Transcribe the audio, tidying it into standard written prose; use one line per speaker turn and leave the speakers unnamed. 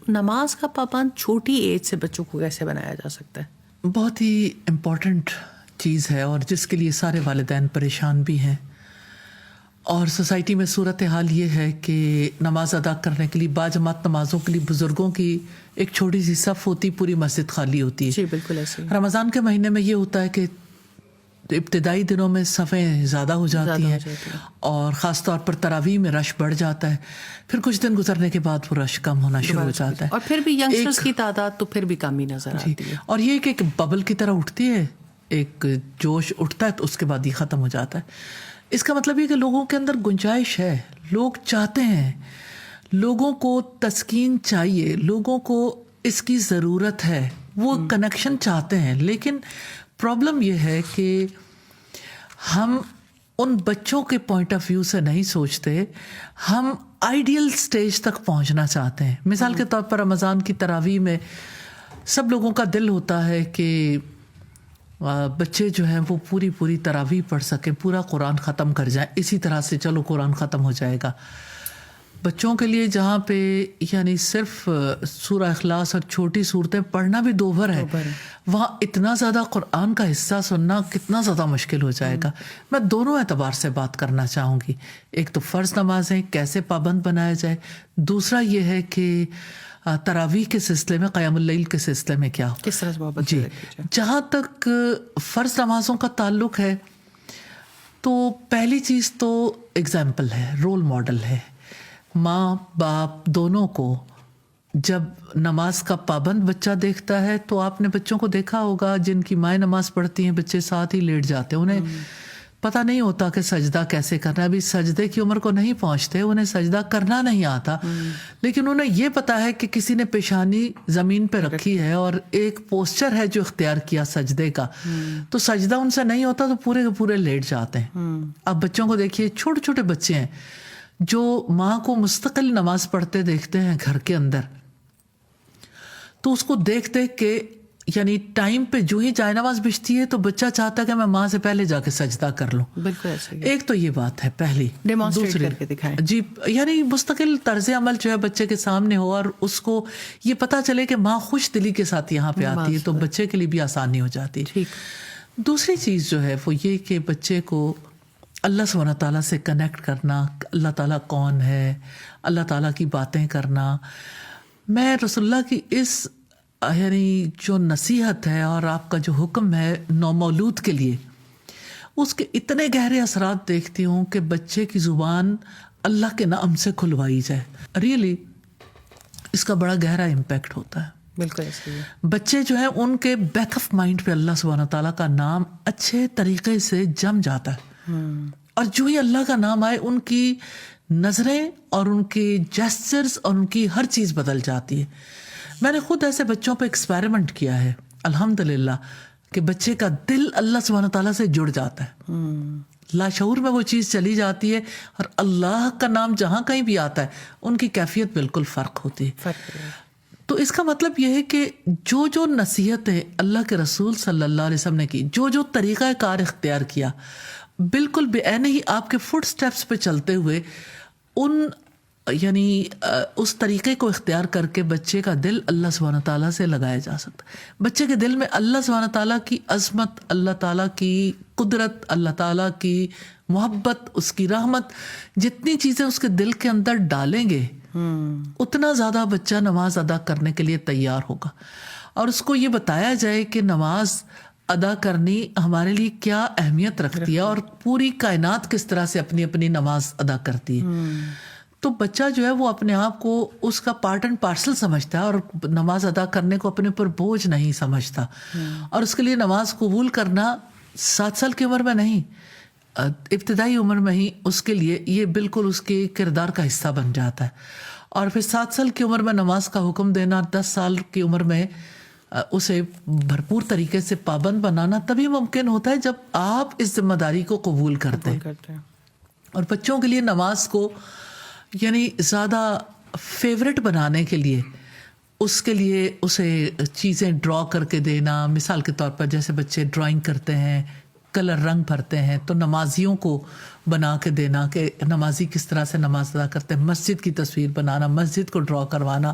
نماز کا پابند چھوٹی ایج سے بچوں کو کیسے بنایا جا سکتا ہے؟
بہت ہی امپورٹنٹ چیز ہے اور جس کے لیے سارے والدین پریشان بھی ہیں. اور سوسائٹی میں صورتحال یہ ہے کہ نماز ادا کرنے کے لیے باجماعت نمازوں کے لیے بزرگوں کی ایک چھوٹی سی صف ہوتی، پوری مسجد خالی ہوتی ہے.
جی بالکل ایسے ہی.
رمضان کے مہینے میں یہ ہوتا ہے کہ ابتدائی دنوں میں صفیں زیادہ ہو جاتی ہیں اور خاص طور پر تراویح میں رش بڑھ جاتا ہے. پھر کچھ دن گزرنے کے بعد وہ رش کم ہونا شروع ہو جاتا ہے
اور پھر بھی ینگسٹرز کی تعداد تو پھر بھی کم ہی نظر آتی ہے.
اور یہ کہ ایک ببل کی طرح اٹھتی ہے، ایک جوش اٹھتا ہے تو اس کے بعد یہ ختم ہو جاتا ہے. اس کا مطلب یہ کہ لوگوں کے اندر گنجائش ہے، لوگ چاہتے ہیں، لوگوں کو تسکین چاہیے، لوگوں کو اس کی ضرورت ہے، وہ کنیکشن چاہتے ہیں. لیکن پرابلم یہ ہے کہ ہم ان بچوں کے پوائنٹ آف ویو سے نہیں سوچتے، ہم آئیڈیل سٹیج تک پہنچنا چاہتے ہیں. مثال کے طور پر رمضان کی تراویح میں سب لوگوں کا دل ہوتا ہے کہ بچے جو ہیں وہ پوری تراویح پڑھ سکیں، پورا قرآن ختم کر جائیں، اسی طرح سے چلو قرآن ختم ہو جائے گا. بچوں کے لیے جہاں پہ یعنی صرف سورہ اخلاص اور چھوٹی صورتیں پڑھنا بھی دوبھر ہے، وہاں اتنا زیادہ قرآن کا حصہ سننا کتنا زیادہ مشکل ہو جائے گا. میں دونوں اعتبار سے بات کرنا چاہوں گی. ایک تو فرض نمازیں کیسے پابند بنایا جائے، دوسرا یہ ہے کہ تراویح کے سلسلے میں، قیام اللیل کے سلسلے میں کیا
کس طرح سے بابت.
جی جہاں تک فرض نمازوں کا تعلق ہے تو پہلی چیز تو اگزامپل ہے، رول ماڈل ہے. ماں باپ دونوں کو جب نماز کا پابند بچہ دیکھتا ہے تو آپ نے بچوں کو دیکھا ہوگا جن کی مائیں نماز پڑھتی ہیں بچے ساتھ ہی لیٹ جاتے ہیں، انہیں پتہ نہیں ہوتا کہ سجدہ کیسے کرنا ہے. ابھی سجدے کی عمر کو نہیں پہنچتے، انہیں سجدہ کرنا نہیں آتا، لیکن انہیں یہ پتا ہے کہ کسی نے پیشانی زمین پہ رکھی ہے اور ایک پوسچر ہے جو اختیار کیا سجدے کا، تو سجدہ ان سے نہیں ہوتا تو پورے کے پورے لیٹ جاتے ہیں. اب بچوں کو دیکھیے، چھوٹے چھوٹے بچے ہیں جو ماں کو مستقل نماز پڑھتے دیکھتے ہیں گھر کے اندر، تو اس کو دیکھ کے یعنی ٹائم پہ جو ہی جائے نماز بچتی ہے تو بچہ چاہتا ہے کہ میں ماں سے پہلے جا کے سجدہ کر لوں.
بالکل ایسے ہی.
ایک تو یہ بات ہے پہلی.
ڈیمانسٹریٹ کر کے دکھائیں.
جی یعنی مستقل طرز عمل جو ہے بچے کے سامنے ہو اور اس کو یہ پتا چلے کہ ماں خوش دلی کے ساتھ یہاں پہ آتی ہے تو بچے کے لیے بھی آسانی ہو جاتی ہے. دوسری چیز جو ہے وہ یہ کہ بچے کو اللہ سبحانہ تعالیٰ سے کنیکٹ کرنا، اللہ تعالیٰ کون ہے، اللہ تعالیٰ کی باتیں کرنا. میں رسول اللہ کی اس یعنی جو نصیحت ہے اور آپ کا جو حکم ہے نومولود کے لیے، اس کے اتنے گہرے اثرات دیکھتی ہوں کہ بچے کی زبان اللہ کے نام سے کھلوائی جائے. ریئلی اس کا بڑا گہرا امپیکٹ ہوتا ہے.
بالکل ایسے ہی.
بچے جو ہیں ان کے بیک آف مائنڈ پہ اللہ سبحانہ تعالیٰ کا نام اچھے طریقے سے جم جاتا ہے، اور جو ہی اللہ کا نام آئے ان کی نظریں اور ان کے جیسچرز اور ان کی ہر چیز بدل جاتی ہے. میں نے خود ایسے بچوں پہ ایکسپیریمنٹ کیا ہے الحمدللہ کہ بچے کا دل اللہ سبحانہ تعالیٰ سے جڑ جاتا ہے، لاشعور میں وہ چیز چلی جاتی ہے اور اللہ کا نام جہاں کہیں بھی آتا ہے ان کی کیفیت بالکل فرق ہوتی ہے. تو اس کا مطلب یہ ہے کہ جو نصیحتیں اللہ کے رسول صلی اللہ علیہ وسلم نے کی، جو طریقہ کار اختیار کیا، بالکل بے عین ہی آپ کے فٹ سٹیپس پہ چلتے ہوئے ان یعنی اس طریقے کو اختیار کر کے بچے کا دل اللہ سبحانہ تعالیٰ سے لگایا جا سکتا ہے. بچے کے دل میں اللہ سبحانہ تعالیٰ کی عظمت، اللہ تعالیٰ کی قدرت، اللہ تعالیٰ کی محبت، اس کی رحمت، جتنی چیزیں اس کے دل کے اندر ڈالیں گے اتنا زیادہ بچہ نماز ادا کرنے کے لیے تیار ہوگا. اور اس کو یہ بتایا جائے کہ نماز ادا کرنی ہمارے لیے کیا اہمیت رکھتی ہے اور پوری کائنات کس طرح سے اپنی اپنی نماز ادا کرتی ہے، تو بچہ جو ہے وہ اپنے آپ کو اس کا پارٹ اینڈ پارسل سمجھتا ہے اور نماز ادا کرنے کو اپنے اوپر بوجھ نہیں سمجھتا. اور اس کے لیے نماز قبول کرنا 7 سال کی عمر میں نہیں، ابتدائی عمر میں ہی اس کے لیے یہ بالکل اس کے کردار کا حصہ بن جاتا ہے. اور پھر 7 سال کی عمر میں نماز کا حکم دینا، 10 سال کی عمر میں اسے بھرپور طریقے سے پابند بنانا تبھی ممکن ہوتا ہے جب آپ اس ذمہ داری کو قبول کرتے ہیں. اور بچوں کے لیے نماز کو یعنی زیادہ فیوریٹ بنانے کے لیے اس کے لیے اسے چیزیں ڈرا کر کے دینا، مثال کے طور پر جیسے بچے ڈرائنگ کرتے ہیں، کلر رنگ بھرتے ہیں، تو نمازیوں کو بنا کے دینا کہ نمازی کس طرح سے نماز ادا کرتے ہیں، مسجد کی تصویر بنانا، مسجد کو ڈرا کروانا،